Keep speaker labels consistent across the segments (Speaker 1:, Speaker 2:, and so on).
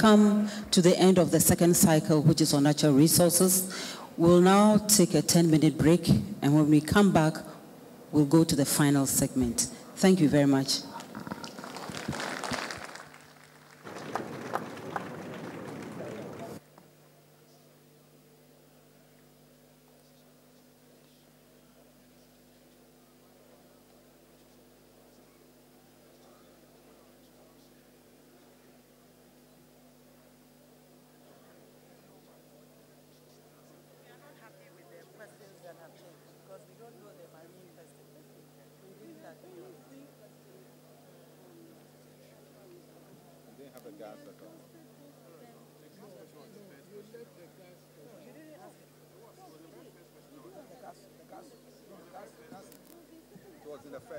Speaker 1: come to the end of the second cycle, which is on natural resources. We'll now take a 10-minute break, and when we come back, we'll go to the final segment. Thank you very much.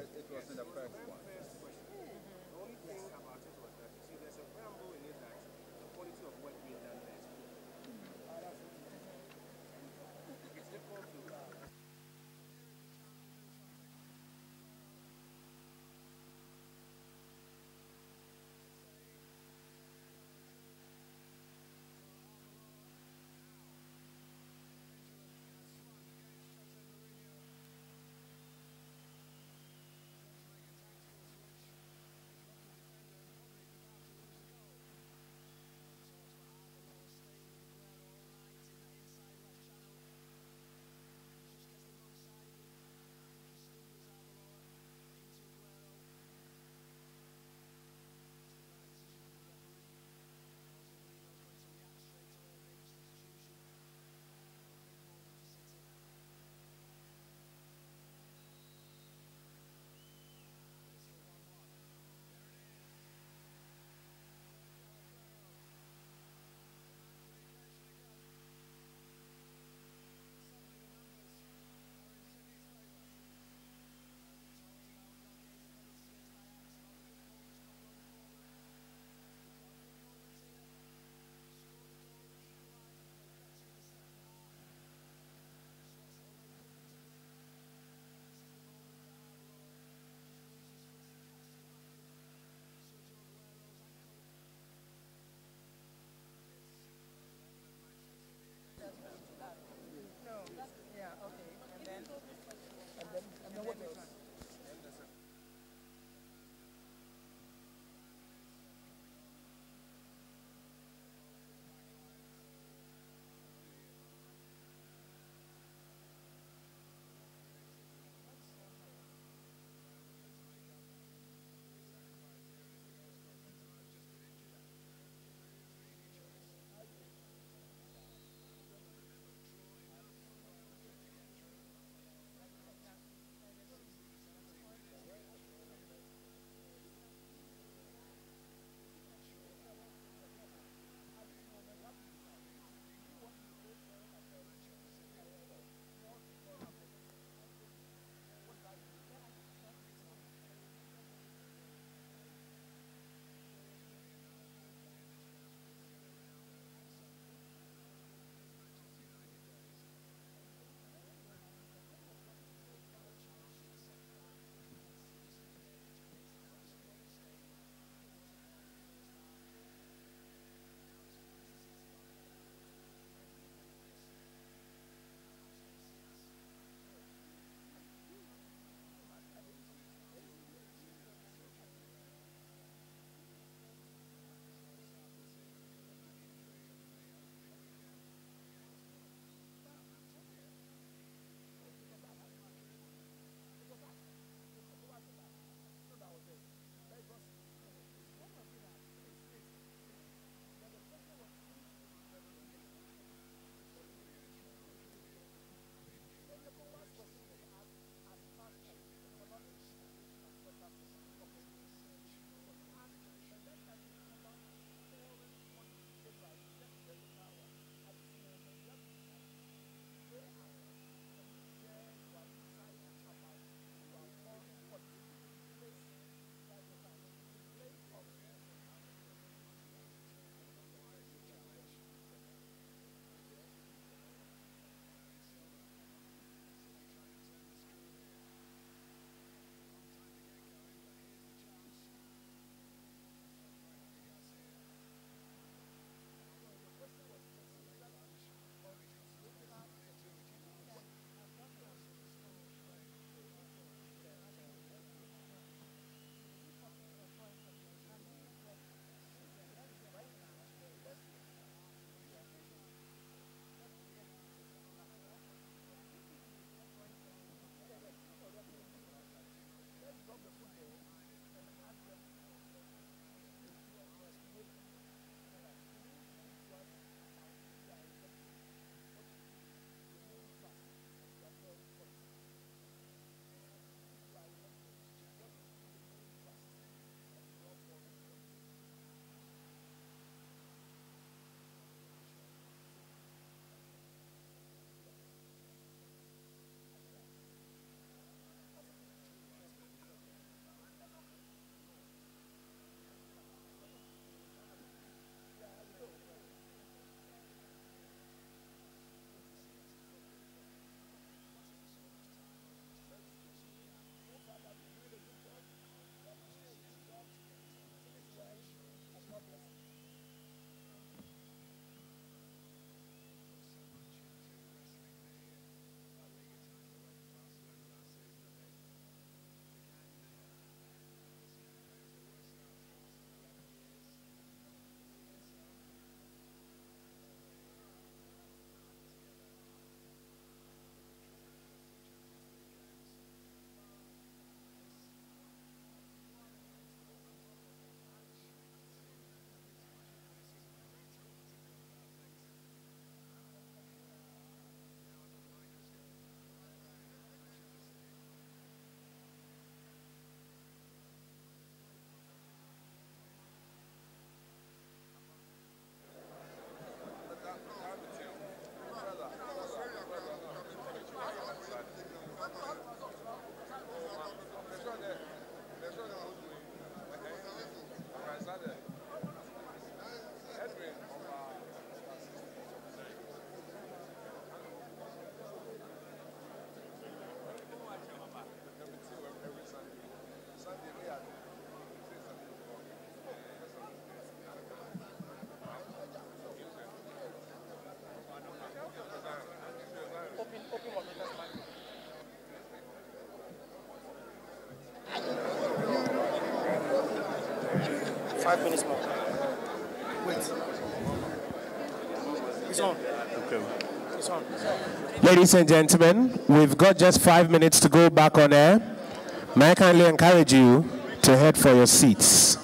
Speaker 2: It was in the first one. The only thing about it was that, you see, there's a preamble in it that the quality of work being done there is good. It's difficult to... 5 minutes more. Wait. It's on. Okay. It's on.
Speaker 3: Ladies and gentlemen, we've got just 5 minutes to go back on air. May I kindly encourage you to head for your seats.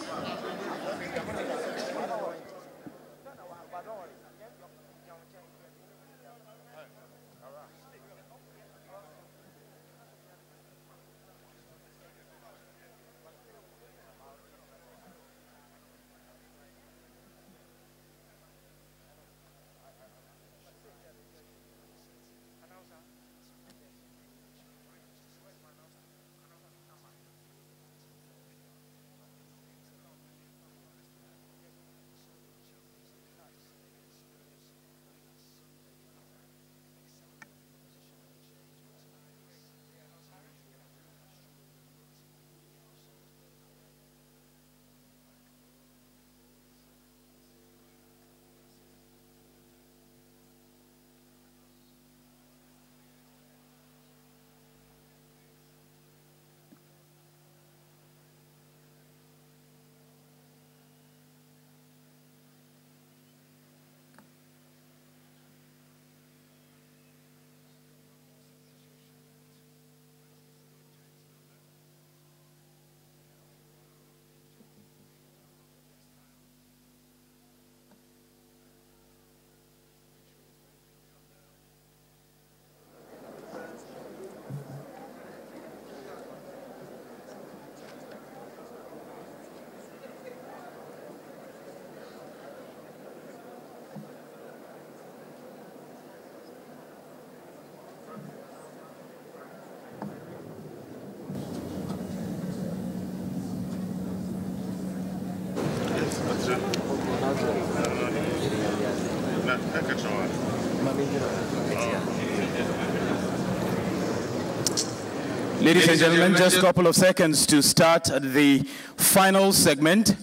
Speaker 4: Ladies and gentlemen, just a couple of seconds to start the final segment.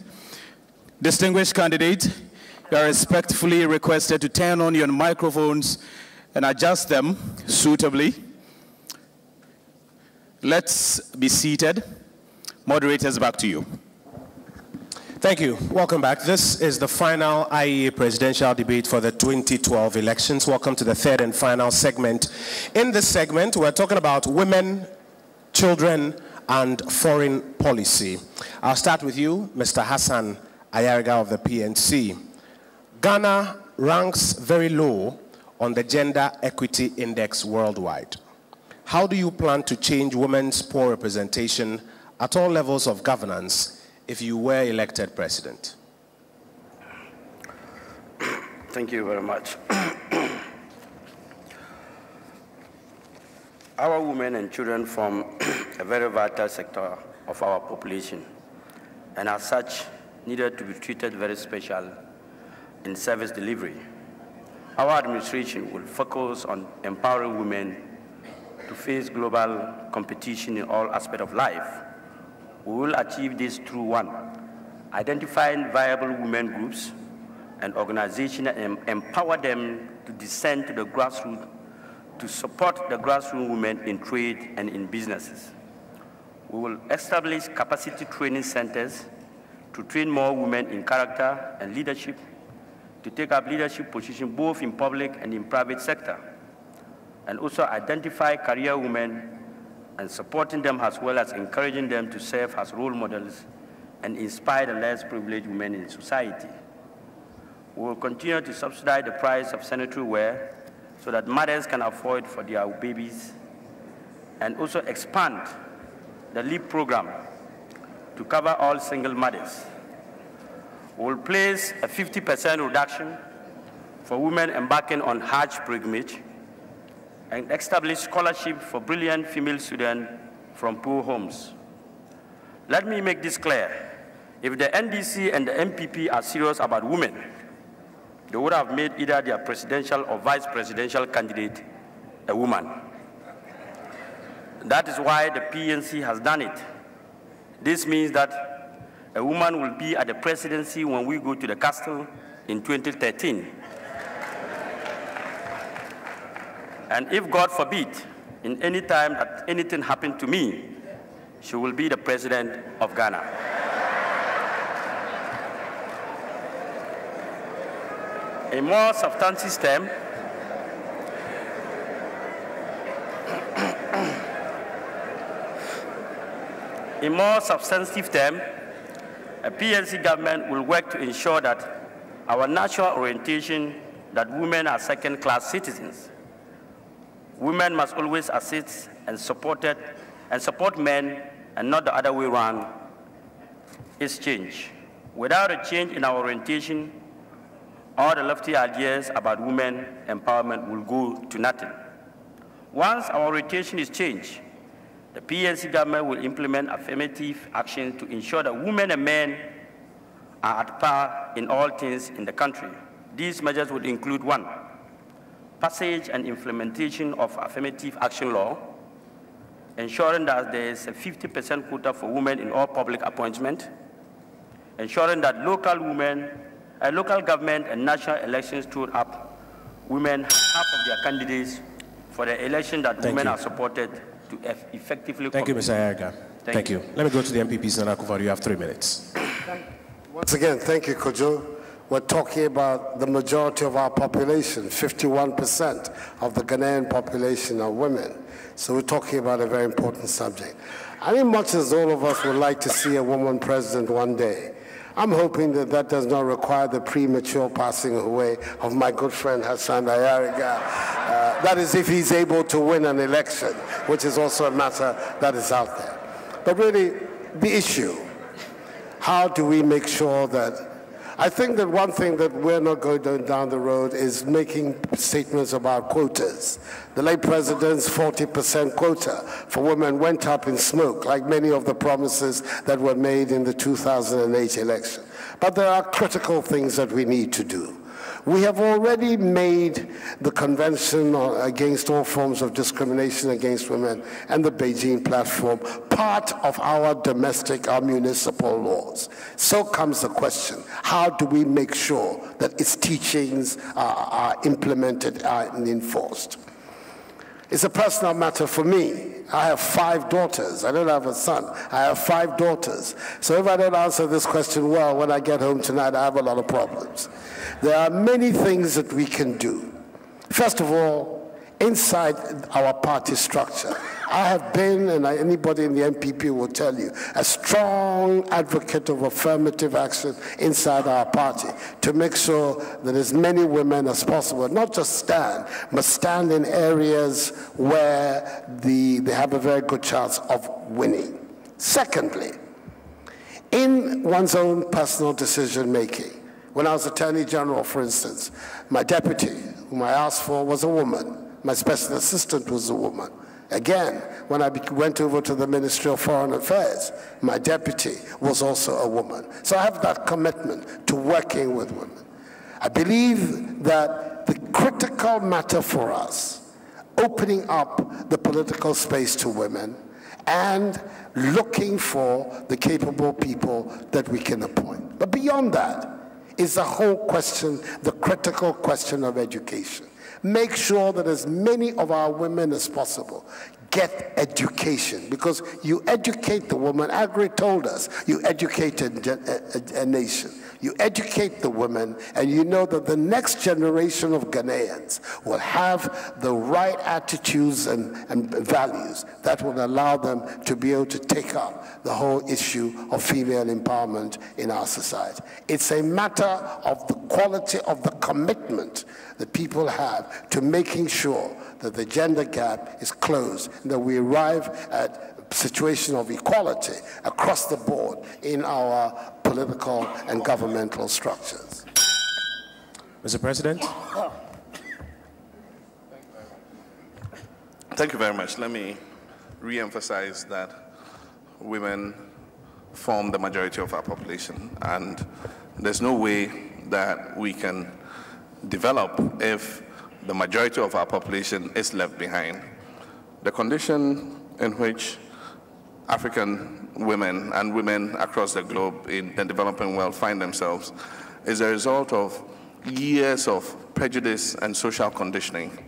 Speaker 4: Distinguished candidate, you are respectfully requested to turn on your microphones and adjust them suitably. Let's be seated. Moderators, back to you.
Speaker 3: Thank you. Welcome back. This is the final IEA presidential debate for the 2012 elections. Welcome to the third and final segment. In this segment, we're talking about women, children, and foreign policy. I'll start with you, Mr. Hassan Ayariga of the PNC. Ghana ranks very low on the Gender Equity Index worldwide. How do you plan to change women's poor representation at all levels of governance if you were elected president?
Speaker 5: Thank you very much. Our women and children form a very vital sector of our population, and as such, needed to be treated very special in service delivery. Our administration will focus on empowering women to face global competition in all aspects of life. We will achieve this through one, identifying viable women groups and organizations and empower them to descend to the grassroots to support the grassroots women in trade and in businesses. We will establish capacity training centers to train more women in character and leadership, to take up leadership positions both in public and in private sector, and also identify career women and supporting them as well as encouraging them to serve as role models and inspire the less privileged women in society. We will continue to subsidize the price of sanitary wear so that mothers can afford for their babies, and also expand the LEAP program to cover all single mothers. We will place a 50% reduction for women embarking on Hajj pilgrimage and establish scholarship for brilliant female students from poor homes. Let me make this clear. If the NDC and the MPP are serious about women, they would have made either their presidential or vice presidential candidate a woman. That is why the PNC has done it. This means that a woman will be at the presidency when we go to the castle in 2013. And if God forbid, in any time that anything happened to me, she will be the president of Ghana. In more substantive terms, a PLC government will work to ensure that our natural orientation that women are second-class citizens. Women must always assist and support men and not the other way around is change. Without a change in our orientation, all the lofty ideas about women empowerment will go to nothing. Once our orientation is changed, the PLC government will implement affirmative action to ensure that women and men are at par in all things in the country. These measures would include: 1, passage and implementation of affirmative action law, ensuring that there is a 50% quota for women in all public appointments, ensuring that local government and national elections stood up women half of their candidates for the election that women are supported to effectively.
Speaker 3: Thank you, Mr. Ayaga. Thank you. Let me go to the MPPs, Nana Akufo-Addo. You have 3 minutes.
Speaker 6: Once again, thank you, Kojo. We're talking about the majority of our population. 51% of the Ghanaian population are women. So we're talking about a very important subject. I think much as all of us would like to see a woman president one day, I'm hoping that that does not require the premature passing away of my good friend Hassan Ayariga. That is, if he's able to win an election, which is also a matter that is out there. But really, the issue, how do we make sure that, I think that one thing that we're not going down the road is making statements about quotas. The late president's 40% quota for women went up in smoke, like many of the promises that were made in the 2008 election. But there are critical things that we need to do. We have already made the Convention Against All Forms of Discrimination Against Women and the Beijing Platform part of our domestic, our municipal laws. So comes the question, how do we make sure that its teachings are implemented and enforced? It's a personal matter for me. I have 5 daughters. I don't have a son. I have 5 daughters. So if I don't answer this question well, when I get home tonight, I have a lot of problems. There are many things that we can do. First of all, inside our party structure, I have been, and anybody in the MPP will tell you, a strong advocate of affirmative action inside our party to make sure that as many women as possible, not just stand, but stand in areas where they have a very good chance of winning. Secondly, in one's own personal decision-making, when I was Attorney General, for instance, my deputy, whom I asked for, was a woman. My special assistant was a woman. Again, when I went over to the Ministry of Foreign Affairs, my deputy was also a woman. So I have that commitment to working with women. I believe that the critical matter for us, opening up the political space to women and looking for the capable people that we can appoint. But beyond that is the whole question, the critical question of education. Make sure that as many of our women as possible get education, because you educate the woman. Agri told us, you educate a nation. You educate the women, and you know that the next generation of Ghanaians will have the right attitudes and values that will allow them to be able to take up the whole issue of female empowerment in our society. It's a matter of the quality of the commitment that people have to making sure that the gender gap is closed, and that we arrive at a situation of equality across the board in our political and governmental structures.
Speaker 3: Mr. President?
Speaker 7: Thank you very much. Let me re-emphasize that women form the majority of our population, and there's no way that we can develop if the majority of our population is left behind. The condition in which African women and women across the globe in the developing world find themselves is a result of years of prejudice and social conditioning.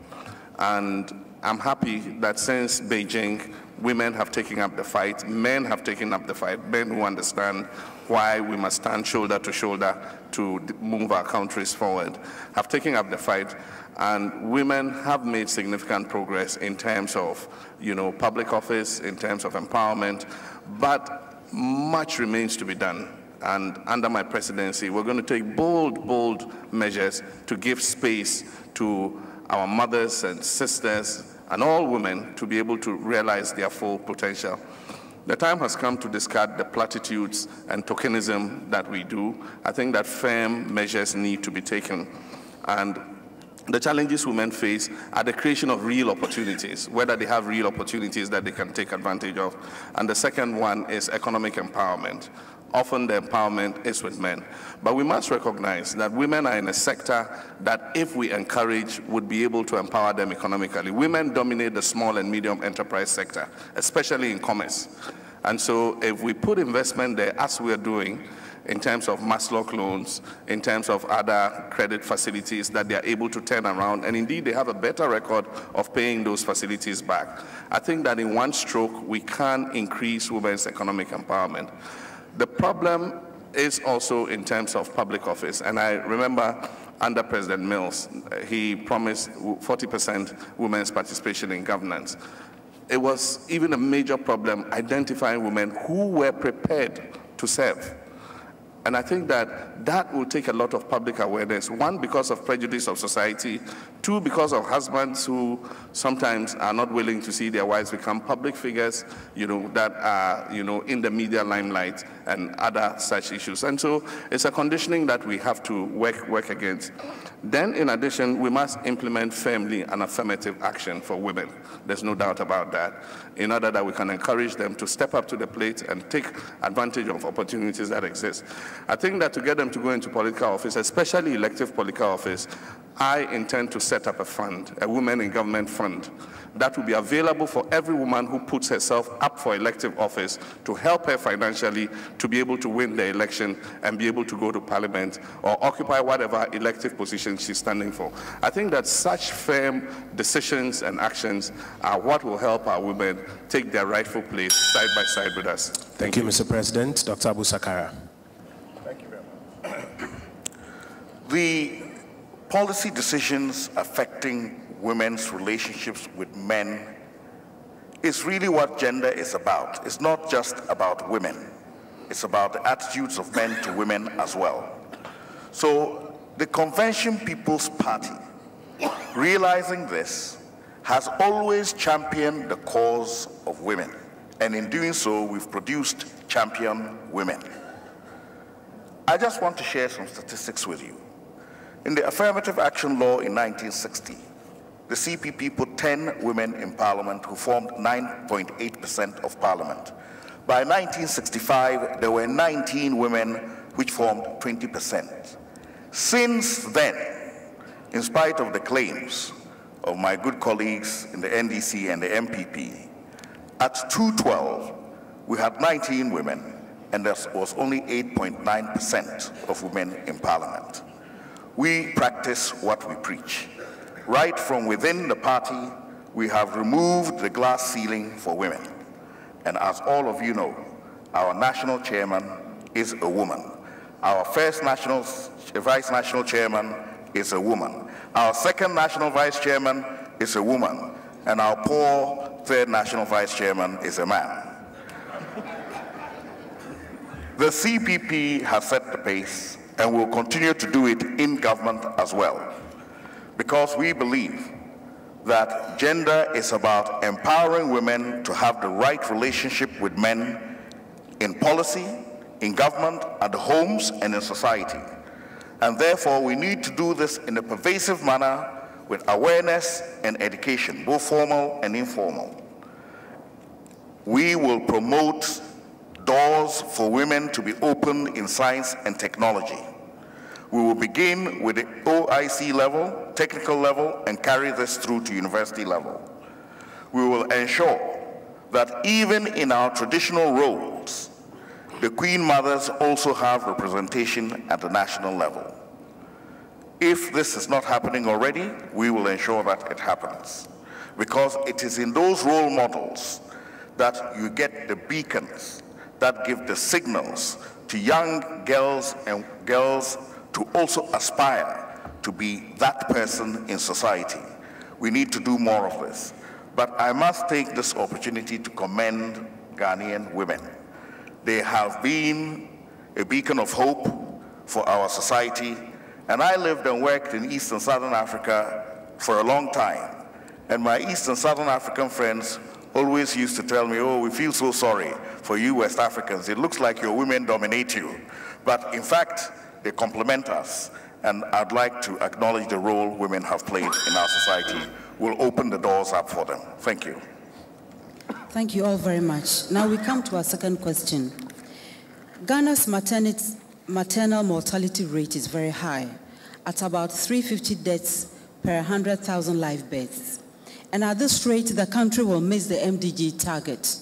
Speaker 7: And I'm happy that since Beijing, women have taken up the fight, men have taken up the fight, men who understand why we must stand shoulder to shoulder to move our countries forward, have taken up the fight. And women have made significant progress in terms of, public office, in terms of empowerment, but much remains to be done. And under my presidency, we're going to take bold measures to give space to our mothers and sisters and all women to be able to realize their full potential. The time has come to discard the platitudes and tokenism that we do. I think that firm measures need to be taken. And the challenges women face are the creation of real opportunities, whether they have real opportunities that they can take advantage of. And the second one is economic empowerment. Often the empowerment is with men. But we must recognize that women are in a sector that, if we encourage, would be able to empower them economically. Women dominate the small and medium enterprise sector, especially in commerce. And so if we put investment there, as we are doing, in terms of Maslow loans, in terms of other credit facilities that they are able to turn around, and indeed they have a better record of paying those facilities back. I think that in one stroke, we can increase women's economic empowerment. The problem is also in terms of public office, and I remember under President Mills, he promised 40% women's participation in governance. It was even a major problem identifying women who were prepared to serve. And I think that that will take a lot of public awareness. One, because of prejudice of society. Two, because of husbands who sometimes are not willing to see their wives become public figures, that are, in the media limelight and other such issues. And so it's a conditioning that we have to work against. Then, in addition, we must implement firmly an affirmative action for women. There's no doubt about that, in order that we can encourage them to step up to the plate and take advantage of opportunities that exist. I think that to get them to go into political office, especially elective political office, I intend to set up a fund, a Women in Government fund, that will be available for every woman who puts herself up for elective office, to help her financially to be able to win the election and be able to go to parliament or occupy whatever elective position she's standing for. I think that such firm decisions and actions are what will help our women take their rightful place side by side with us.
Speaker 3: Thank you, Mr. President. Dr. Abu Sakara.
Speaker 2: Thank you very much.
Speaker 8: The policy decisions affecting women's relationships with men is really what gender is about. It's not just about women. It's about the attitudes of men to women as well. So the Convention People's Party, realizing this, has always championed the cause of women. And in doing so, we've produced champion women. I just want to share some statistics with you. In the Affirmative Action Law in 1960, the CPP put 10 women in Parliament who formed 9.8% of Parliament. By 1965, there were 19 women which formed 20%. Since then, in spite of the claims of my good colleagues in the NDC and the MPP, at 2012, we had 19 women, and there was only 8.9% of women in Parliament. We practice what we preach. Right from within the party, we have removed the glass ceiling for women. And as all of you know, our national chairman is a woman. Our first vice national chairman is a woman. Our second national vice chairman is a woman. And our poor third national vice chairman is a man. The CPP has set the pace and will continue to do it in government as well, because we believe that gender is about empowering women to have the right relationship with men in policy, in government, at the homes, and in society. And therefore, we need to do this in a pervasive manner with awareness and education, both formal and informal. We will promote doors for women to be open in science and technology. We will begin with the OIC level, technical level, and carry this through to university level. We will ensure that even in our traditional roles, the Queen Mothers also have representation at the national level. If this is not happening already, we will ensure that it happens, because it is in those role models that you get the beacons that give the signals to young girls and girls to also aspire to be that person in society. We need to do more of this. But I must take this opportunity to commend Ghanaian women. They have been a beacon of hope for our society. And I lived and worked in East and Southern Africa for a long time. And my East and Southern African friends always used to tell me, oh, we feel so sorry for you West Africans. It looks like your women dominate you. But in fact, they complement us. And I'd like to acknowledge the role women have played in our society. We'll open the doors up for them. Thank you.
Speaker 1: Thank you all very much. Now we come to our second question. Ghana's maternal mortality rate is very high, at about 350 deaths per 100,000 live births. And at this rate, the country will miss the MDG target.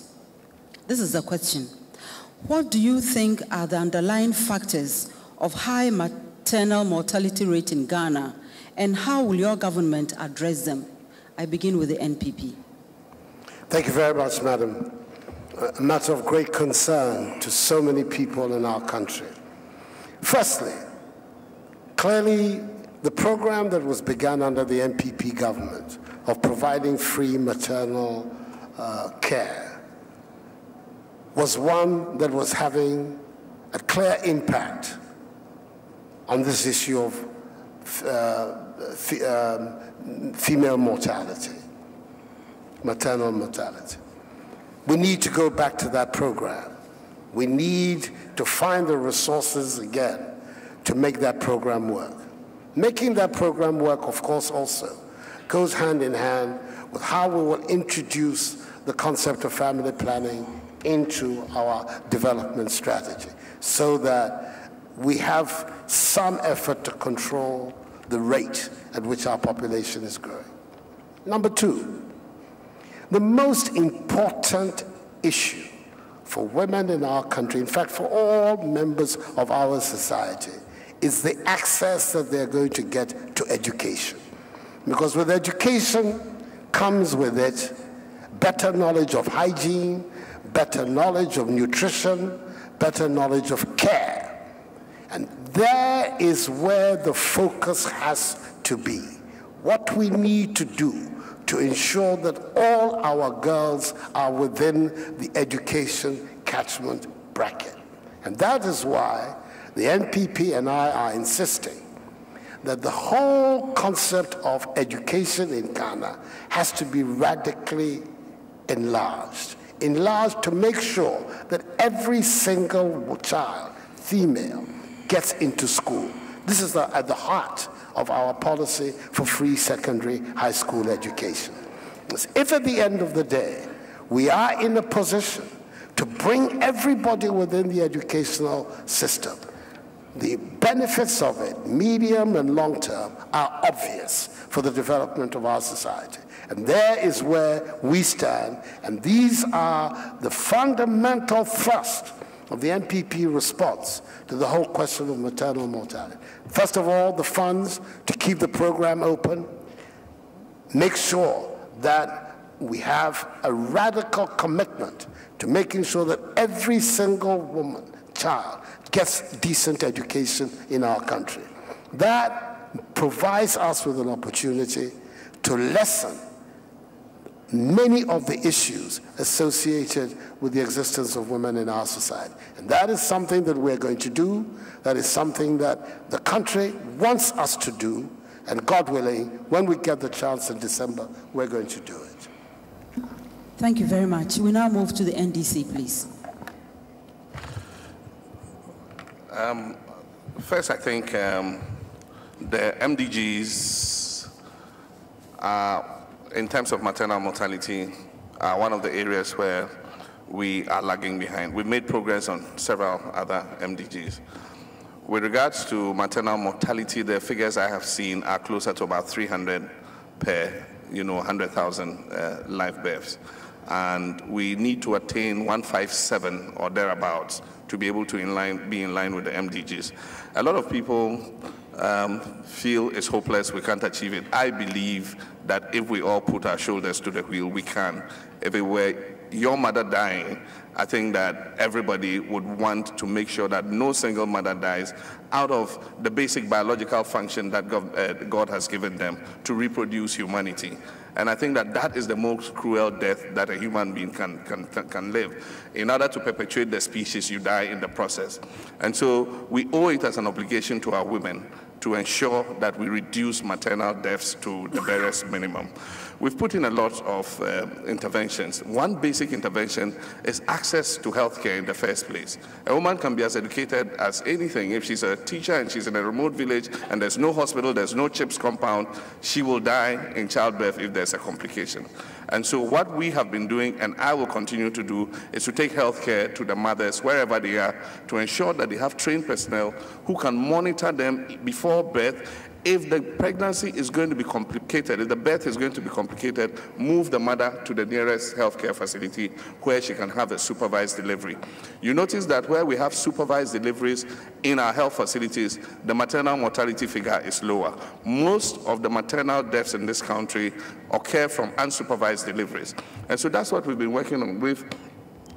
Speaker 1: This is the question. What do you think are the underlying factors of high maternal mortality rate in Ghana, and how will your government address them? I begin with the NPP.
Speaker 6: Thank you very much, Madam. A matter of great concern to so many people in our country. Firstly, clearly, the program that was begun under the NPP government of providing free maternal care was one that was having a clear impact on this issue of female mortality, maternal mortality. We need to go back to that program. We need to find the resources again to make that program work. Making that program work, of course, also goes hand in hand with how we will introduce the concept of family planning into our development strategy so that we have some effort to control the rate at which our population is growing. Number two, the most important issue for women in our country, in fact, for all members of our society, is the access that they're going to get to education. Because with education comes with it better knowledge of hygiene, better knowledge of nutrition, better knowledge of care. And there is where the focus has to be. What we need to do to ensure that all our girls are within the education catchment bracket. And that is why the NPP and I are insisting that the whole concept of education in Ghana has to be radically enlarged. Enlarged to make sure that every single child, female, gets into school. This is at the heart of our policy for free secondary high school education. If at the end of the day, we are in a position to bring everybody within the educational system, the benefits of it, medium and long term, are obvious for the development of our society. And there is where we stand, and these are the fundamental thrust of the NPP response to the whole question of maternal mortality. First of all, the funds to keep the program open, make sure that we have a radical commitment to making sure that every single woman, child, gets decent education in our country. That provides us with an opportunity to lessen many of the issues associated with the existence of women in our society. And that is something that we're going to do. That is something that the country wants us to do. And God willing, when we get the chance in December, we're going to do it.
Speaker 1: Thank you very much. We now move to the NDC, please.
Speaker 7: First, I think the MDGs are, in terms of maternal mortality, are one of the areas where we are lagging behind. We've made progress on several other MDGs. With regards to maternal mortality, the figures I have seen are closer to about 300 per 100,000 live births. And we need to attain 157 or thereabouts to be able to be in line with the MDGs. A lot of people feel it's hopeless, we can't achieve it. I believe that if we all put our shoulders to the wheel, we can. If it were your mother dying, I think that everybody would want to make sure that no single mother dies out of the basic biological function that God has given them to reproduce humanity. And I think that that is the most cruel death that a human being can live. In order to perpetuate the species, you die in the process. And so we owe it as an obligation to our women to ensure that we reduce maternal deaths to the barest minimum. We've put in a lot of interventions. One basic intervention is access to healthcare in the first place. A woman can be as educated as anything. If she's a teacher and she's in a remote village and there's no hospital, there's no CHIPS compound, she will die in childbirth if there's a complication. And so what we have been doing, and I will continue to do, is to take healthcare to the mothers wherever they are to ensure that they have trained personnel who can monitor them before birth. If the pregnancy is going to be complicated, if the birth is going to be complicated, move the mother to the nearest healthcare facility where she can have a supervised delivery. You notice that where we have supervised deliveries in our health facilities, the maternal mortality figure is lower. Most of the maternal deaths in this country occur from unsupervised deliveries. And so that's what we've been working on. We've,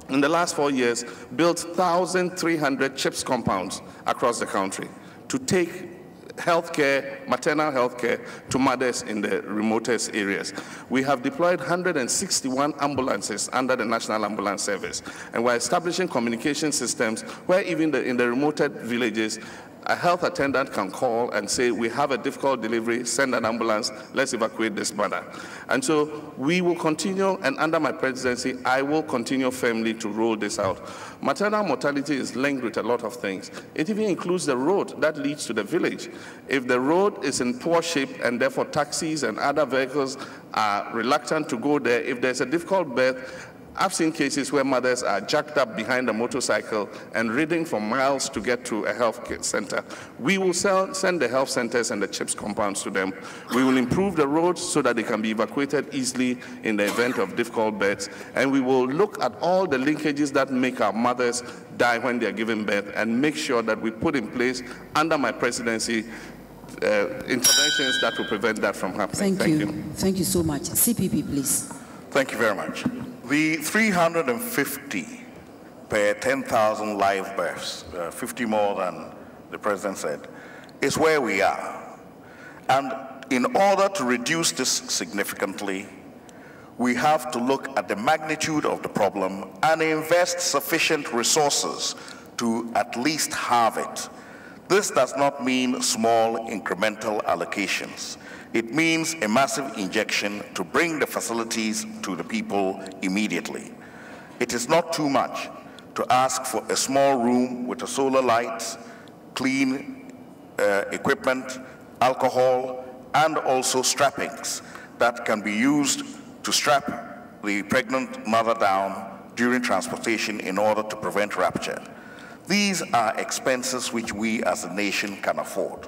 Speaker 7: in the last 4 years, built 1,300 CHIPS compounds across the country to take healthcare, maternal healthcare to mothers in the remotest areas. We have deployed 161 ambulances under the National Ambulance Service, and we're establishing communication systems where even in the remote villages, a health attendant can call and say, we have a difficult delivery, send an ambulance, let's evacuate this mother. And so we will continue, and under my presidency, I will continue firmly to roll this out. Maternal mortality is linked with a lot of things. It even includes the road that leads to the village. If the road is in poor shape and therefore taxis and other vehicles are reluctant to go there, if there's a difficult birth, I've seen cases where mothers are jacked up behind a motorcycle and riding for miles to get to a health center. We will send the health centers and the CHIPS compounds to them. We will improve the roads so that they can be evacuated easily in the event of difficult births. And we will look at all the linkages that make our mothers die when they are giving birth and make sure that we put in place, under my presidency, interventions that will prevent that from happening.
Speaker 1: Thank you. Thank you so much. CPP, please.
Speaker 8: Thank you very much. The 350 per 10,000 live births, 50 more than the president said, is where we are. And in order to reduce this significantly, we have to look at the magnitude of the problem and invest sufficient resources to at least halve it. This does not mean small incremental allocations. It means a massive injection to bring the facilities to the people immediately. It is not too much to ask for a small room with a solar light, clean equipment, alcohol, and also strappings that can be used to strap the pregnant mother down during transportation in order to prevent rupture. These are expenses which we as a nation can afford.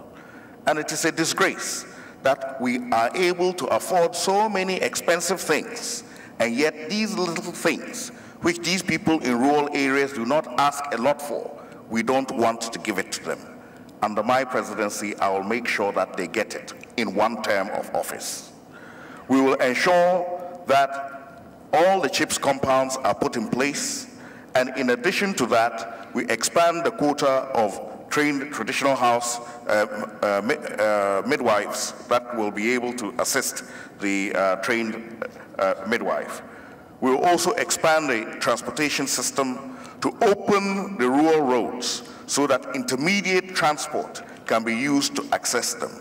Speaker 8: And it is a disgrace that we are able to afford so many expensive things, and yet these little things, which these people in rural areas do not ask a lot for, we don't want to give it to them. Under my presidency, I will make sure that they get it in one term of office. We will ensure that all the CHIPS compounds are put in place, and in addition to that, we expand the quota of trained traditional house midwives that will be able to assist the trained midwife. We will also expand the transportation system to open the rural roads so that intermediate transport can be used to access them.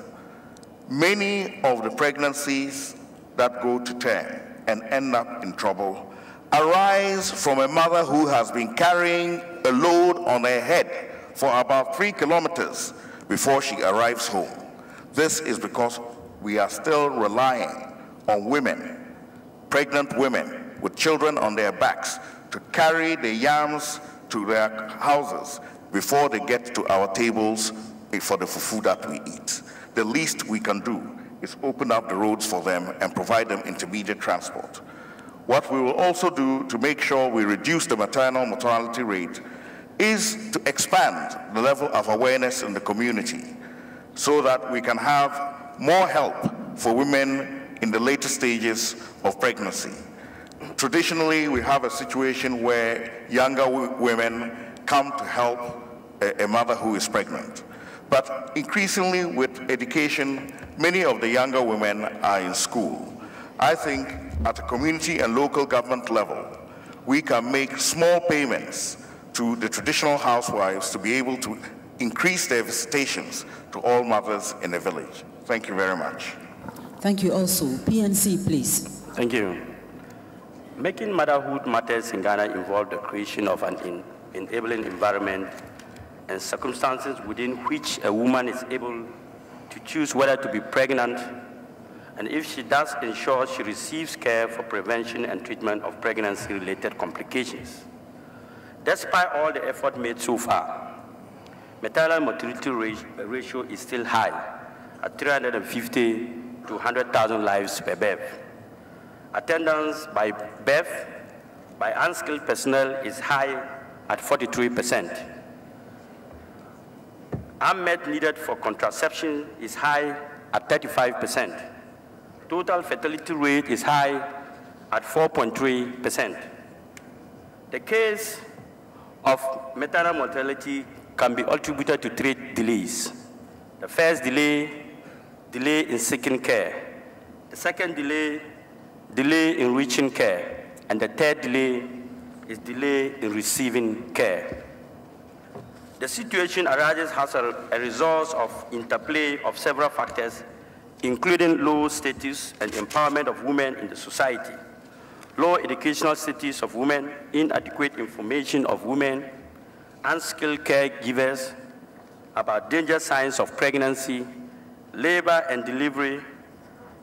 Speaker 8: Many of the pregnancies that go to term and end up in trouble arise from a mother who has been carrying a load on her head for about 3 kilometers before she arrives home. This is because we are still relying on women, pregnant women with children on their backs, to carry the yams to their houses before they get to our tables for the fufu that we eat. The least we can do is open up the roads for them and provide them intermediate transport. What we will also do to make sure we reduce the maternal mortality rate is to expand the level of awareness in the community so that we can have more help for women in the later stages of pregnancy. Traditionally, we have a situation where younger women come to help a mother who is pregnant. But increasingly with education, many of the younger women are in school. I think at a community and local government level, we can make small payments to the traditional housewives to be able to increase their visitations to all mothers in the village. Thank you very much.
Speaker 1: Thank you also. PNC, please.
Speaker 5: Thank you. Making motherhood matters in Ghana involve the creation of an enabling environment and circumstances within which a woman is able to choose whether to be pregnant, and if she does, ensure she receives care for prevention and treatment of pregnancy-related complications. Despite all the effort made so far, maternal mortality ratio is still high at 350 to 100,000 lives per birth. Attendance by birth by unskilled personnel is high at 43%. Unmet needed for contraception is high at 35%. Total fertility rate is high at 4.3%. The case of maternal mortality can be attributed to 3 delays. The first delay in seeking care. The second delay in reaching care. And the third delay is delay in receiving care. The situation arises as a result of interplay of several factors, including low status and empowerment of women in the society, low educational status of women, inadequate information of women, unskilled caregivers about danger signs of pregnancy, labor and delivery,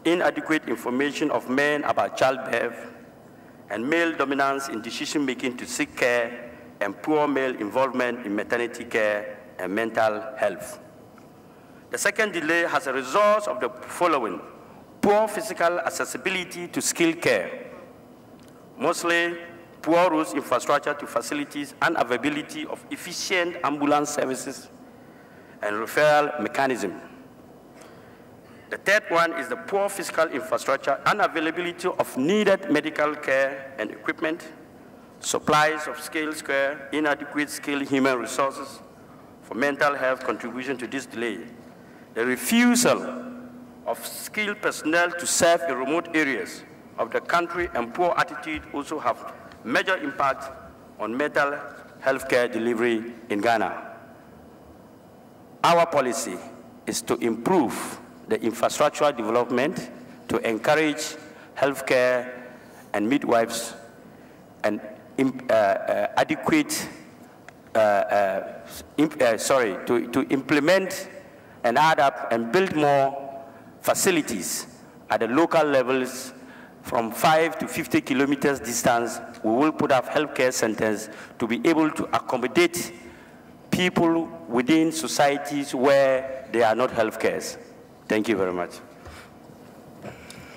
Speaker 5: inadequate information of men about childbirth, and male dominance in decision-making to seek care, and poor male involvement in maternity care and mental health. The second delay has a result of the following: poor physical accessibility to skilled care, mostly poor roads infrastructure to facilities, unavailability of efficient ambulance services, and referral mechanism. The third one is the poor physical infrastructure, unavailability of needed medical care and equipment, supplies of skilled care, inadequate skilled human resources for mental health contribution to this delay. The refusal of skilled personnel to serve in remote areas of the country and poor attitude also have major impact on mental health care delivery in Ghana. Our policy is to improve the infrastructural development to encourage healthcare and midwives and to implement and add up and build more facilities at the local levels. From 5 to 50 kilometers distance, we will put up healthcare centers to be able to accommodate people within societies where there are not healthcares. Thank you very much.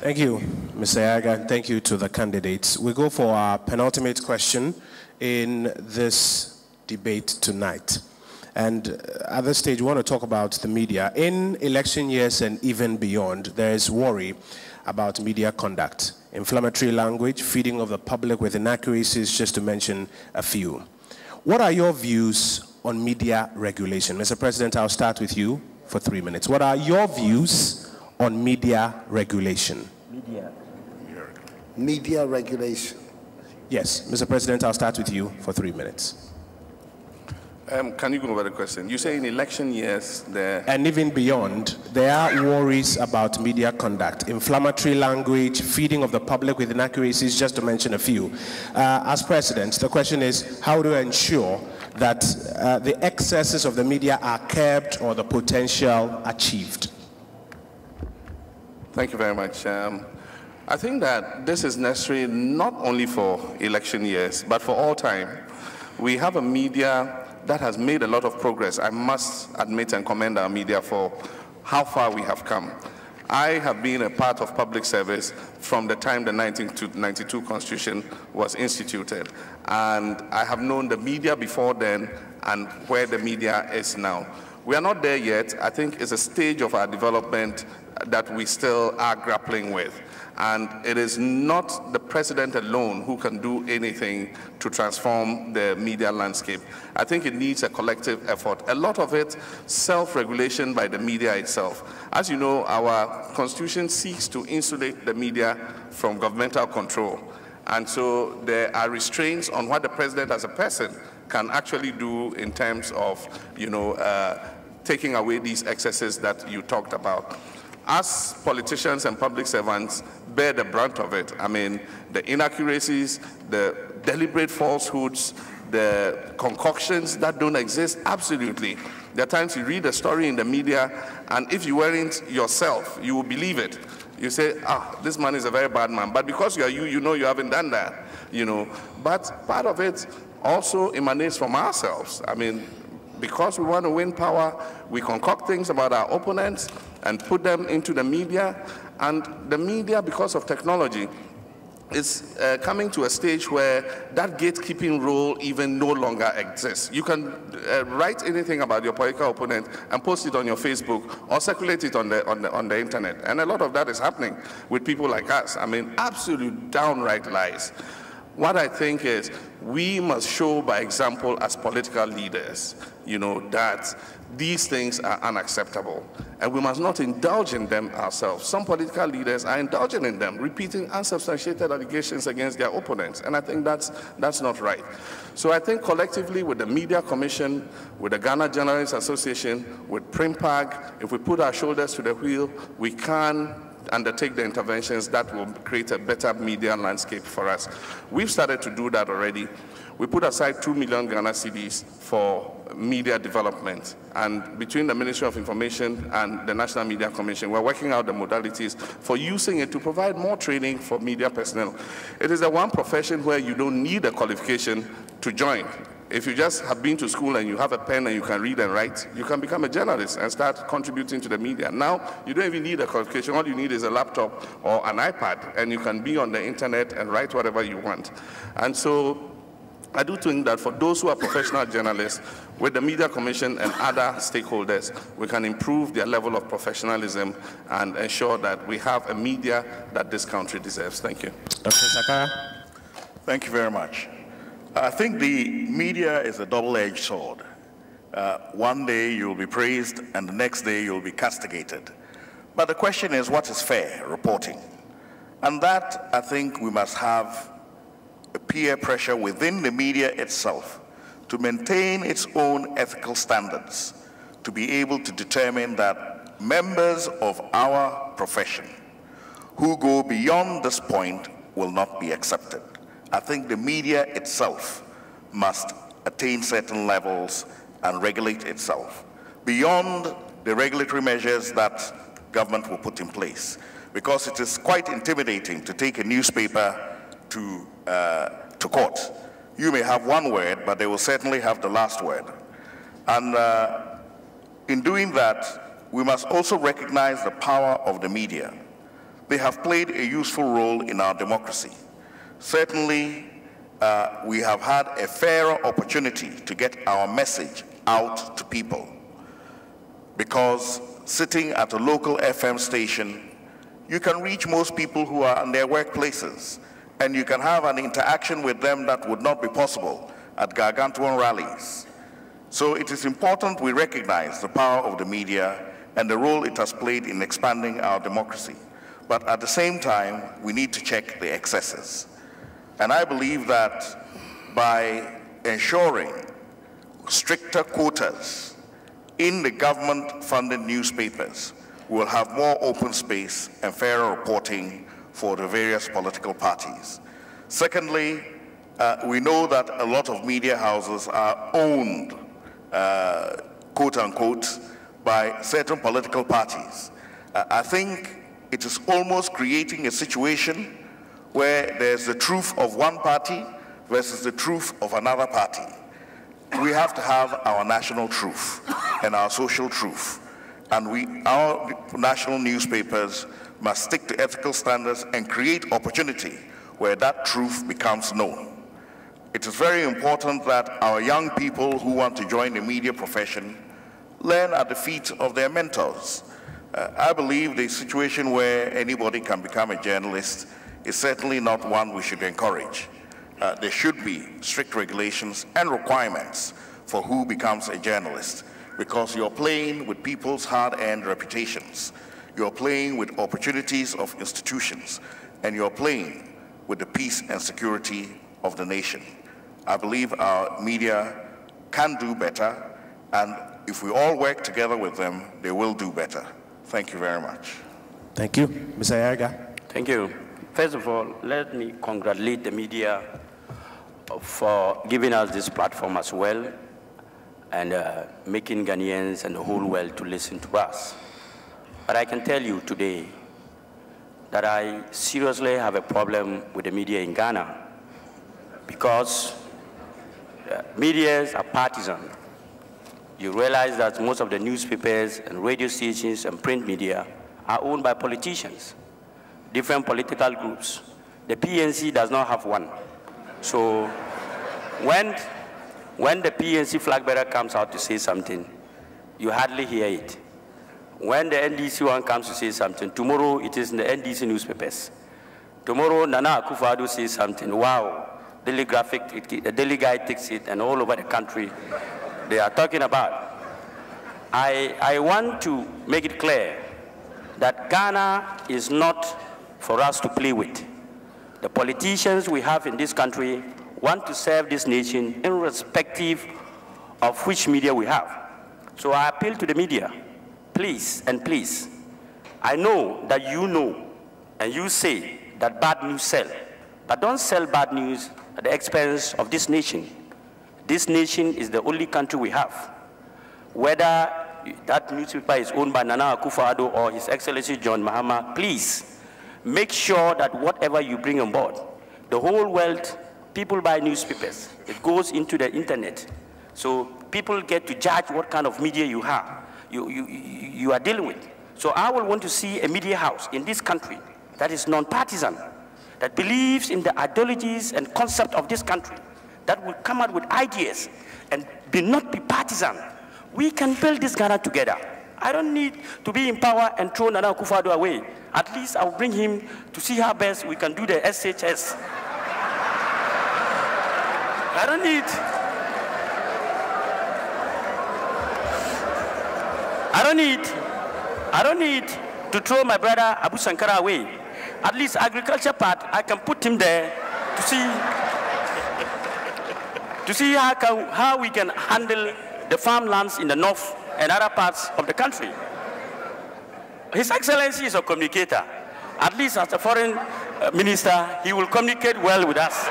Speaker 3: Thank you, Mr. Yaga, and thank you to the candidates. We go for our penultimate question in this debate tonight. And at this stage, we want to talk about the media. In election years and even beyond, there is worry about media conduct, inflammatory language, feeding of the public with inaccuracies, just to mention a few. What are your views on media regulation? Mr. President, I'll start with you for 3 minutes. What are your views on media regulation?
Speaker 6: Media regulation.
Speaker 3: Yes, Mr. President, I'll start with you for 3 minutes.
Speaker 7: Can you go over the question? You say in election years there...
Speaker 3: And even beyond, there are worries about media conduct, inflammatory language, feeding of the public with inaccuracies, just to mention a few. As President, the question is, how do you ensure that the excesses of the media are curbed or the potential achieved?
Speaker 7: Thank you very much. I think that this is necessary not only for election years, but for all time. We have a media that has made a lot of progress. I must admit and commend our media for how far we have come. I have been a part of public service from the time the 1992 Constitution was instituted. And I have known the media before then and where the media is now. We are not there yet. I think it's a stage of our development that we still are grappling with. And it is not the president alone who can do anything to transform the media landscape. I think it needs a collective effort. A lot of it, self-regulation by the media itself. As you know, our constitution seeks to insulate the media from governmental control. And so there are restraints on what the president as a person can actually do in terms of, taking away these excesses that you talked about. Us politicians and public servants bear the brunt of it. I mean, the inaccuracies, the deliberate falsehoods, the concoctions that don't exist, absolutely. There are times you read a story in the media, and if you weren't yourself, you will believe it. You say, this man is a very bad man. But because you are you know you haven't done that, But part of it also emanates from ourselves. I mean, because we want to win power, we concoct things about our opponents and put them into the media. And the media, because of technology, is coming to a stage where that gatekeeping role even no longer exists. You can write anything about your political opponent and post it on your Facebook or circulate it on the internet. And a lot of that is happening with people like us. I mean, absolute downright lies. What I think is we must show by example as political leaders, that these things are unacceptable. And we must not indulge in them ourselves. Some political leaders are indulging in them, repeating unsubstantiated allegations against their opponents. And I think that's not right. So I think collectively with the Media Commission, with the Ghana Journalists Association, with PRIMPAG, if we put our shoulders to the wheel, we can undertake the interventions that will create a better media landscape for us. We've started to do that already. We put aside 2 million Ghana cedis for media development. And between the Ministry of Information and the National Media Commission, we're working out the modalities for using it to provide more training for media personnel. It is the one profession where you don't need a qualification to join. If you just have been to school and you have a pen and you can read and write, you can become a journalist and start contributing to the media. Now, you don't even need a qualification. All you need is a laptop or an iPad, and you can be on the internet and write whatever you want. And so I do think that for those who are professional journalists, with the Media Commission and other stakeholders, we can improve their level of professionalism and ensure that we have a media that this country deserves. Thank you.
Speaker 3: Dr. Sakara.
Speaker 8: Thank you very much. I think the media is a double-edged sword. One day you'll be praised and the next day you'll be castigated. But the question is, what is fair reporting? And that, I think, we must have a peer pressure within the media itself to maintain its own ethical standards, to be able to determine that members of our profession who go beyond this point will not be accepted. I think the media itself must attain certain levels and regulate itself beyond the regulatory measures that government will put in place. Because it is quite intimidating to take a newspaper to court. You may have one word, but they will certainly have the last word. And in doing that, we must also recognize the power of the media. They have played a useful role in our democracy. Certainly, we have had a fairer opportunity to get our message out to people, because sitting at a local FM station, you can reach most people who are in their workplaces, and you can have an interaction with them that would not be possible at gargantuan rallies. So it is important we recognize the power of the media and the role it has played in expanding our democracy. But at the same time, we need to check the excesses. And I believe that by ensuring stricter quotas in the government-funded newspapers, we will have more open space and fairer reporting for the various political parties. Secondly, we know that a lot of media houses are owned, quote-unquote, by certain political parties. I think it is almost creating a situation where there's the truth of one party versus the truth of another party. We have to have our national truth and our social truth. And our national newspapers must stick to ethical standards and create opportunity where that truth becomes known. It is very important that our young people who want to join the media profession learn at the feet of their mentors. I believe the situation where anybody can become a journalist is certainly not one we should encourage. There should be strict regulations and requirements for who becomes a journalist, because you're playing with people's hard-earned reputations. You're playing with opportunities of institutions, and you're playing with the peace and security of the nation. I believe our media can do better, and if we all work together with them, they will do better. Thank you very much.
Speaker 3: Thank you. Mr. Ayaga.
Speaker 5: Thank you. First of all, let me congratulate the media for giving us this platform as well, and making Ghanaians and the whole world to listen to us. But I can tell you today that I seriously have a problem with the media in Ghana, because medias are partisan. You realize that most of the newspapers and radio stations and print media are owned by politicians, different political groups. The PNC does not have one. So when the PNC flag bearer comes out to say something, you hardly hear it. When the NDC one comes to say something, tomorrow it is in the NDC newspapers. Tomorrow Nana Akufo-Addo says something, wow, Daily Graphic, the Daily Guide takes it, and all over the country they are talking about. I want to make it clear that Ghana is not for us to play with. The politicians we have in this country want to serve this nation irrespective of which media we have. So I appeal to the media, please and please. I know that you know and you say that bad news sell, but don't sell bad news at the expense of this nation. This nation is the only country we have. Whether that newspaper is owned by Nana Akufo-Addo or His Excellency John Mahama, please make sure that whatever you bring on board, the whole world, people buy newspapers. It goes into the internet. So people get to judge what kind of media you have, you are dealing with. So I will want to see a media house in this country that is non-partisan, that believes in the ideologies and concept of this country, that will come out with ideas and not be partisan. We can build this Ghana together. I don't need to be in power and throw Nana Akufo-Addo away. At least I'll bring him to see how best we can do the SHS. I don't need to throw my brother Abu Sankara away. At least agriculture part, I can put him there to see how we can handle the farmlands in the north and other parts of the country. His Excellency is a communicator. At least as a foreign minister, he will communicate well with us.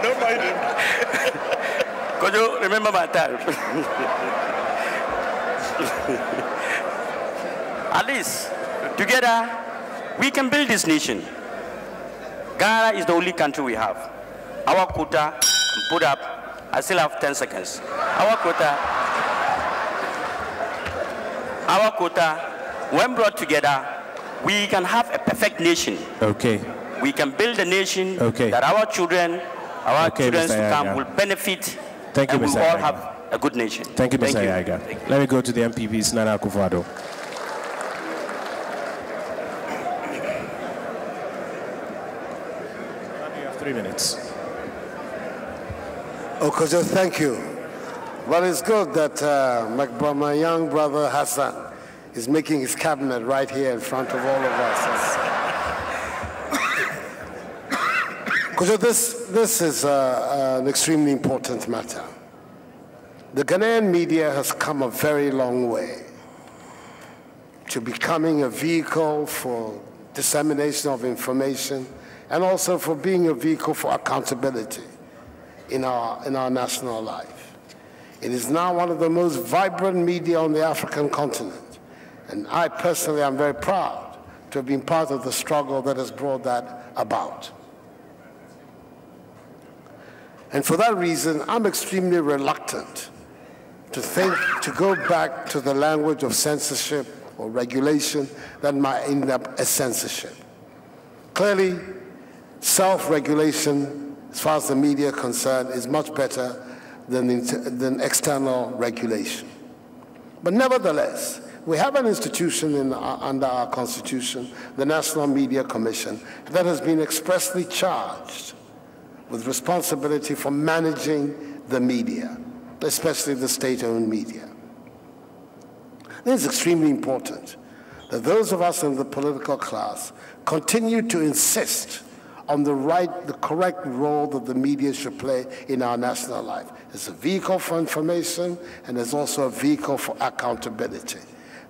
Speaker 8: Don't mind him.
Speaker 5: Could you remember my time? At least, together, we can build this nation. Ghana is the only country we have. Our quota, put up, I still have 10 seconds. Our quota, when brought together, we can have a perfect nation.
Speaker 3: Okay.
Speaker 5: We can build a nation
Speaker 3: okay.
Speaker 5: that our children to come will benefit.
Speaker 3: Thank you,
Speaker 5: and
Speaker 3: Mr.
Speaker 5: we will all
Speaker 3: Ayaga.
Speaker 5: have a good nation.
Speaker 3: Thank you, Mr. Ayaga. Let me go to the MPP's Nana Akufo-Addo. You have 3 minutes.
Speaker 6: Okojo, thank you. Well, it's good that my young brother Hassan is making his cabinet right here in front of all of us. Okojo, this is an extremely important matter. The Ghanaian media has come a very long way to becoming a vehicle for dissemination of information and also for being a vehicle for accountability in our national life. It is now one of the most vibrant media on the African continent, and I personally am very proud to have been part of the struggle that has brought that about. And for that reason, I'm extremely reluctant to go back to the language of censorship or regulation that might end up as censorship. Clearly, self-regulation, as far as the media is concerned, is much better than external regulation. But nevertheless, we have an institution under our Constitution, the National Media Commission, that has been expressly charged with responsibility for managing the media, especially the state-owned media. It is extremely important that those of us in the political class continue to insist on the correct role that the media should play in our national life. It's a vehicle for information, and it's also a vehicle for accountability.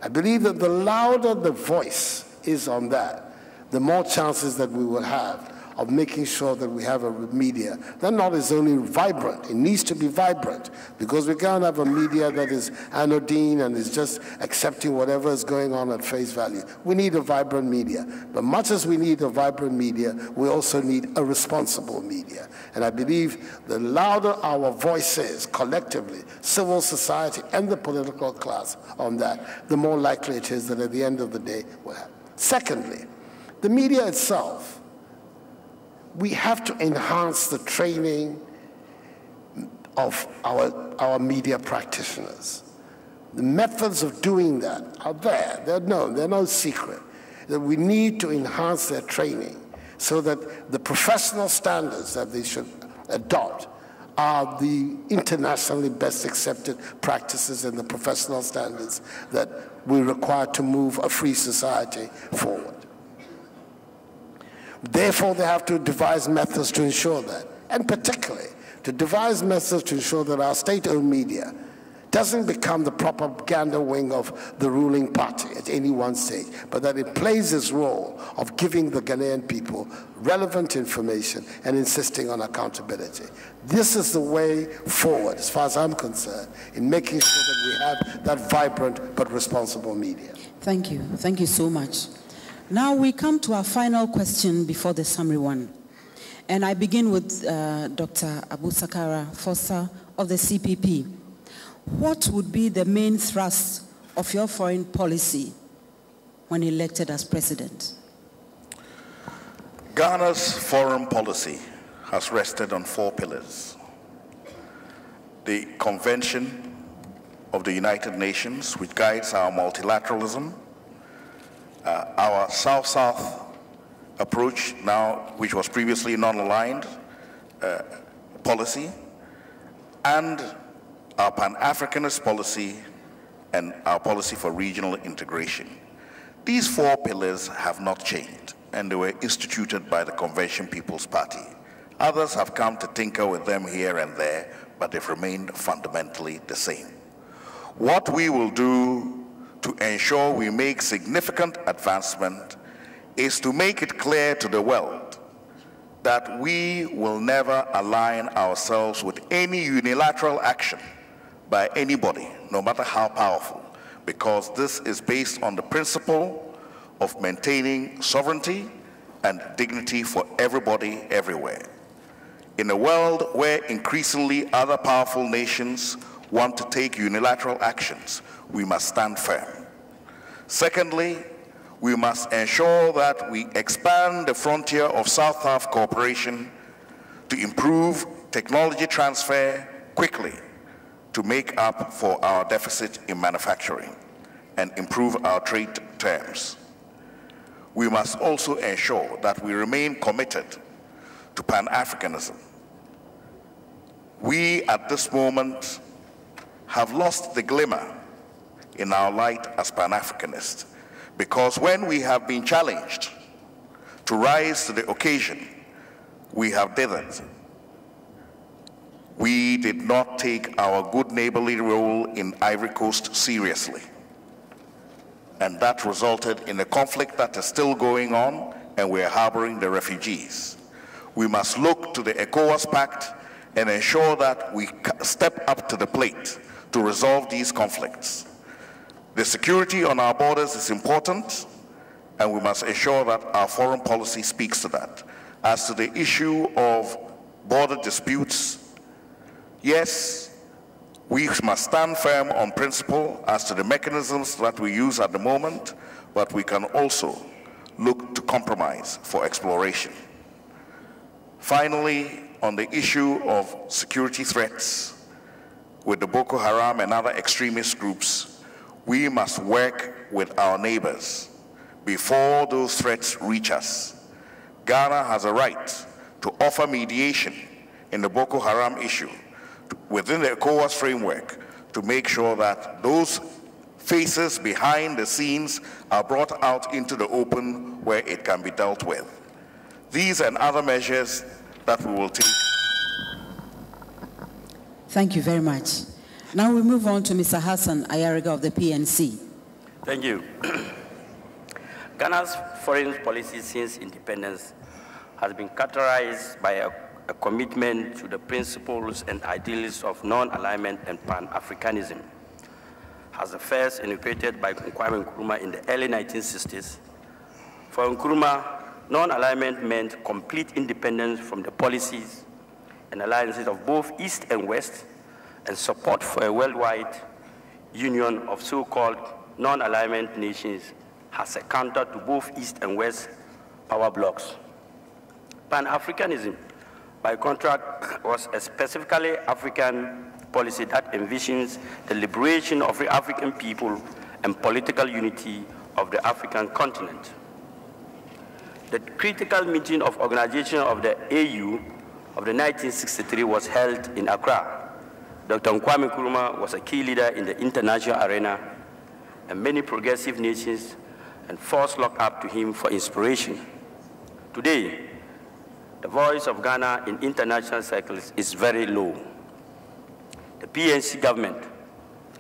Speaker 6: I believe that the louder the voice is on that, the more chances that we will have of making sure that we have a media that not is only vibrant, it needs to be vibrant, because we can't have a media that is anodyne and is just accepting whatever is going on at face value. We need a vibrant media. But much as we need a vibrant media, we also need a responsible media. And I believe the louder our voice is collectively, civil society and the political class on that, the more likely it is that at the end of the day we'll have. Secondly, the media itself. We have to enhance the training of our media practitioners. The methods of doing that are there. They're known. They're no secret. That we need to enhance their training so that the professional standards that they should adopt are the internationally best accepted practices and the professional standards that we require to move a free society forward. Therefore, they have to devise methods to ensure that, and particularly to devise methods to ensure that our state-owned media doesn't become the propaganda wing of the ruling party at any one stage, but that it plays its role of giving the Ghanaian people relevant information and insisting on accountability. This is the way forward, as far as I'm concerned, in making sure that we have that vibrant but responsible media.
Speaker 1: Thank you. Thank you so much. Now we come to our final question before the summary one. And I begin with Dr. Abu Sakara Fossa of the CPP. What would be the main thrust of your foreign policy when elected as president?
Speaker 8: Ghana's foreign policy has rested on 4 pillars. The Convention of the United Nations, which guides our multilateralism, our South-South approach now, which was previously non-aligned policy, and our Pan-Africanist policy and our policy for regional integration. These 4 pillars have not changed, and they were instituted by the Convention People's Party. Others have come to tinker with them here and there, but they've remained fundamentally the same. What we will do to ensure we make significant advancement is to make it clear to the world that we will never align ourselves with any unilateral action by anybody, no matter how powerful, because this is based on the principle of maintaining sovereignty and dignity for everybody, everywhere. In a world where increasingly other powerful nations want to take unilateral actions, we must stand firm. Secondly, we must ensure that we expand the frontier of South-South cooperation to improve technology transfer quickly to make up for our deficit in manufacturing and improve our trade terms. We must also ensure that we remain committed to Pan-Africanism. We, at this moment, have lost the glimmer in our light as Pan-Africanists, because when we have been challenged to rise to the occasion, we have dithered. We did not take our good neighborly role in Ivory Coast seriously, and that resulted in a conflict that is still going on, and we are harboring the refugees. We must look to the ECOWAS Pact and ensure that we step up to the plate to resolve these conflicts. The security on our borders is important, and we must ensure that our foreign policy speaks to that. As to the issue of border disputes, yes, We must stand firm on principle as to the mechanisms that we use at the moment, but we can also look to compromise for exploration. Finally, on the issue of security threats with the Boko Haram and other extremist groups, we must work with our neighbors before those threats reach us. Ghana has a right to offer mediation in the Boko Haram issue within the ECOWAS framework to make sure that those faces behind the scenes are brought out into the open where it can be dealt with. These and other measures that we will take.
Speaker 1: Thank you very much. Now we move on to Mr. Hassan Ayariga of the PNC.
Speaker 5: Thank you. Ghana's foreign policy since independence has been characterized by a commitment to the principles and ideals of non-alignment and Pan-Africanism. As the first initiated by Kwame Nkrumah in the early 1960s, for Nkrumah, non-alignment meant complete independence from the policies and alliances of both East and West, and support for a worldwide union of so-called non-alignment nations as a counter to both East and West power blocs. Pan-Africanism, by contrast, was a specifically African policy that envisions the liberation of the African people and political unity of the African continent. The critical meeting of organization of the AU of the 1963 was held in Accra. Dr. Kwame Nkrumah was a key leader in the international arena, and many progressive nations and forces looked up to him for inspiration. Today, the voice of Ghana in international circles is very low. The PNC government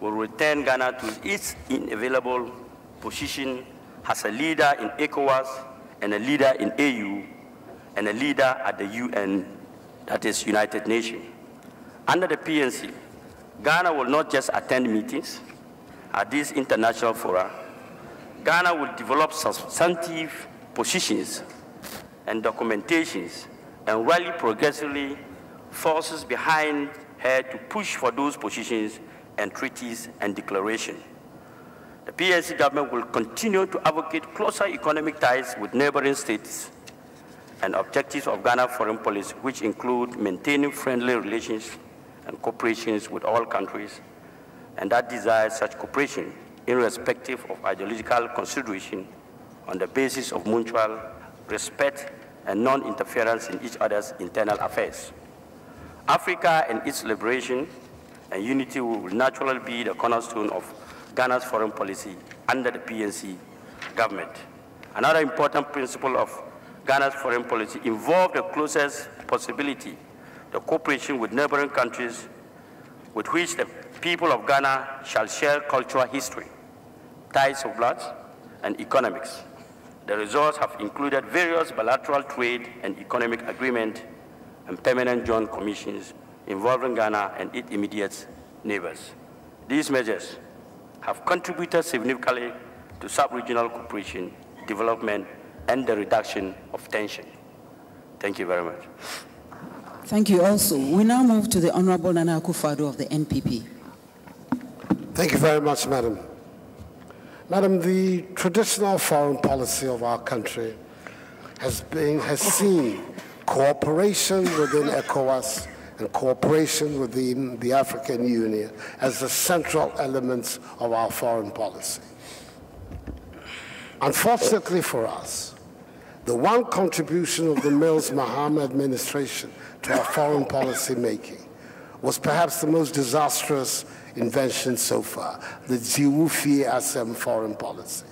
Speaker 5: will return Ghana to its inavailable position as a leader in ECOWAS and a leader in AU and a leader at the UN, that is United Nations. Under the PNC, Ghana will not just attend meetings at these international fora. Ghana will develop substantive positions and documentations and rally progressively forces behind her to push for those positions and treaties and declarations. The PNC government will continue to advocate closer economic ties with neighboring states and objectives of Ghana's foreign policy, which include maintaining friendly relations and cooperations with all countries, and that desires such cooperation irrespective of ideological consideration on the basis of mutual respect and non-interference in each other's internal affairs. Africa and its liberation and unity will naturally be the cornerstone of Ghana's foreign policy under the PNC government. Another important principle of Ghana's foreign policy involved the closest possibility, the cooperation with neighboring countries with which the people of Ghana shall share cultural history, ties of blood, and economics. The results have included various bilateral trade and economic agreements and permanent joint commissions involving Ghana and its immediate neighbors. These measures have contributed significantly to sub-regional cooperation, development, and the reduction of tension. Thank you very much.
Speaker 1: Thank you also. We now move to the Honorable Nana Akufo-Addo of the NPP.
Speaker 6: Thank you very much, Madam. Madam, the traditional foreign policy of our country has seen cooperation within ECOWAS and cooperation within the African Union as the central elements of our foreign policy. Unfortunately for us, the one contribution of the Mills Mahama administration to our foreign policy making was perhaps the most disastrous invention so far, the Ziwufi Asem foreign policy.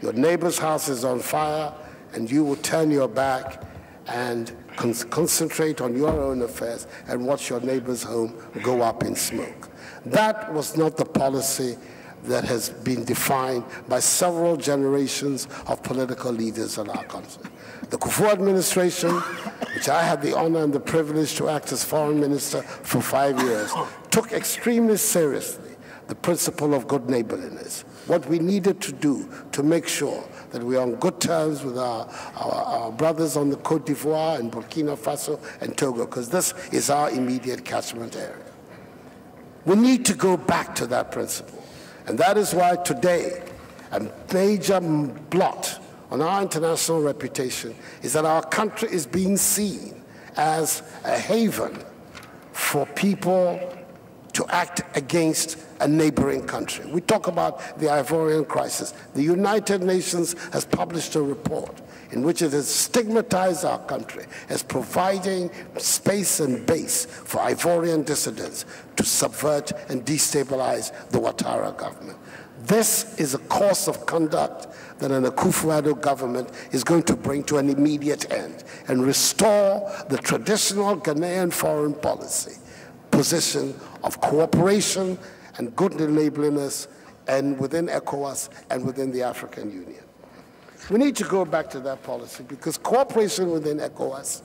Speaker 6: Your neighbor's house is on fire, and you will turn your back and concentrate on your own affairs and watch your neighbor's home go up in smoke. That was not the policy that has been defined by several generations of political leaders in our country. The Kufuor administration, which I had the honor and the privilege to act as foreign minister for 5 years, took extremely seriously the principle of good neighborliness. What we needed to do to make sure that we are on good terms with our brothers on the Côte d'Ivoire and Burkina Faso and Togo, because this is our immediate catchment area. We need to go back to that principle. And that is why today, a major blot on our international reputation is that our country is being seen as a haven for people to act against a neighboring country. We talk about the Ivorian crisis. The United Nations has published a report in which it has stigmatized our country as providing space and base for Ivorian dissidents to subvert and destabilize the Ouattara government. This is a course of conduct that an Akufo-Addo government is going to bring to an immediate end and restore the traditional Ghanaian foreign policy position of cooperation and good neighborliness, and within ECOWAS and within the African Union. We need to go back to that policy because cooperation within ECOWAS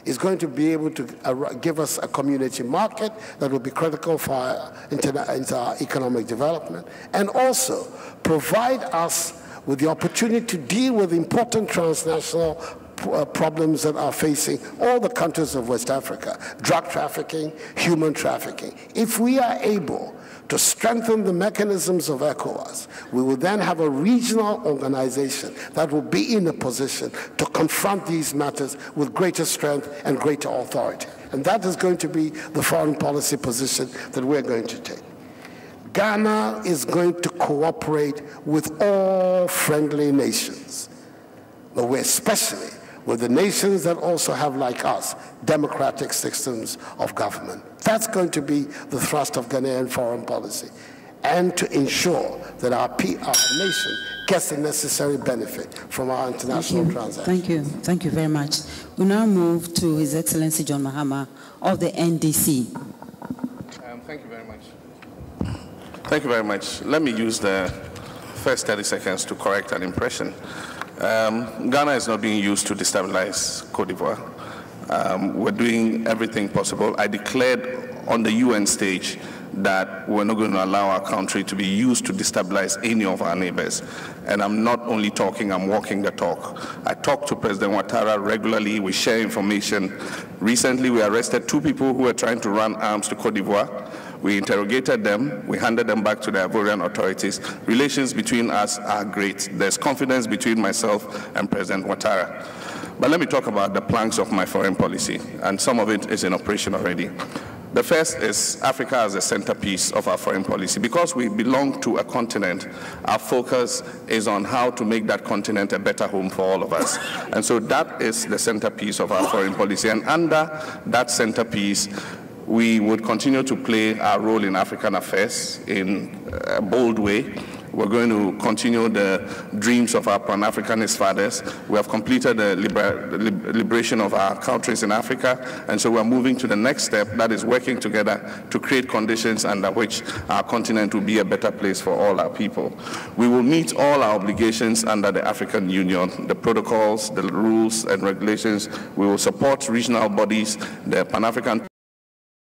Speaker 6: is going to be able to give us a community market that will be critical for our economic development, and also provide us with the opportunity to deal with important transnational problems that are facing all the countries of West Africa: drug trafficking, human trafficking. If we are able to strengthen the mechanisms of ECOWAS, we will then have a regional organization that will be in a position to confront these matters with greater strength and greater authority. And that is going to be the foreign policy position that we're going to take. Ghana is going to cooperate with all friendly nations, but we're especially with the nations that also have, like us, democratic systems of government. That's going to be the thrust of Ghanaian foreign policy, and to ensure that our nation gets the necessary benefit from our international transactions.
Speaker 1: Thank you very much. We now move to His Excellency John Mahama of the NDC.
Speaker 7: Thank you very much. Thank you very much. Let me use the first 30 seconds to correct an impression. Ghana is not being used to destabilize Cote d'Ivoire. We're doing everything possible. I declared on the UN stage that we're not going to allow our country to be used to destabilize any of our neighbors. And I'm not only talking, I'm walking the talk. I talk to President Ouattara regularly. We share information. Recently, we arrested 2 people who were trying to run arms to Cote d'Ivoire. We interrogated them. We handed them back to the Ivorian authorities. Relations between us are great. There's confidence between myself and President Ouattara. But let me talk about the planks of my foreign policy, and some of it is in operation already. The first is Africa as a centerpiece of our foreign policy. Because we belong to a continent, our focus is on how to make that continent a better home for all of us. And so that is the centerpiece of our foreign policy. And under that centerpiece, we would continue to play our role in African affairs in a bold way. We're going to continue the dreams of our Pan-Africanist fathers. We have completed the liberation of our countries in Africa, and so we're moving to the next step, that is working together to create conditions under which our continent will be a better place for all our people. We will meet all our obligations under the African Union, the protocols, the rules and regulations. We will support regional bodies, the Pan-African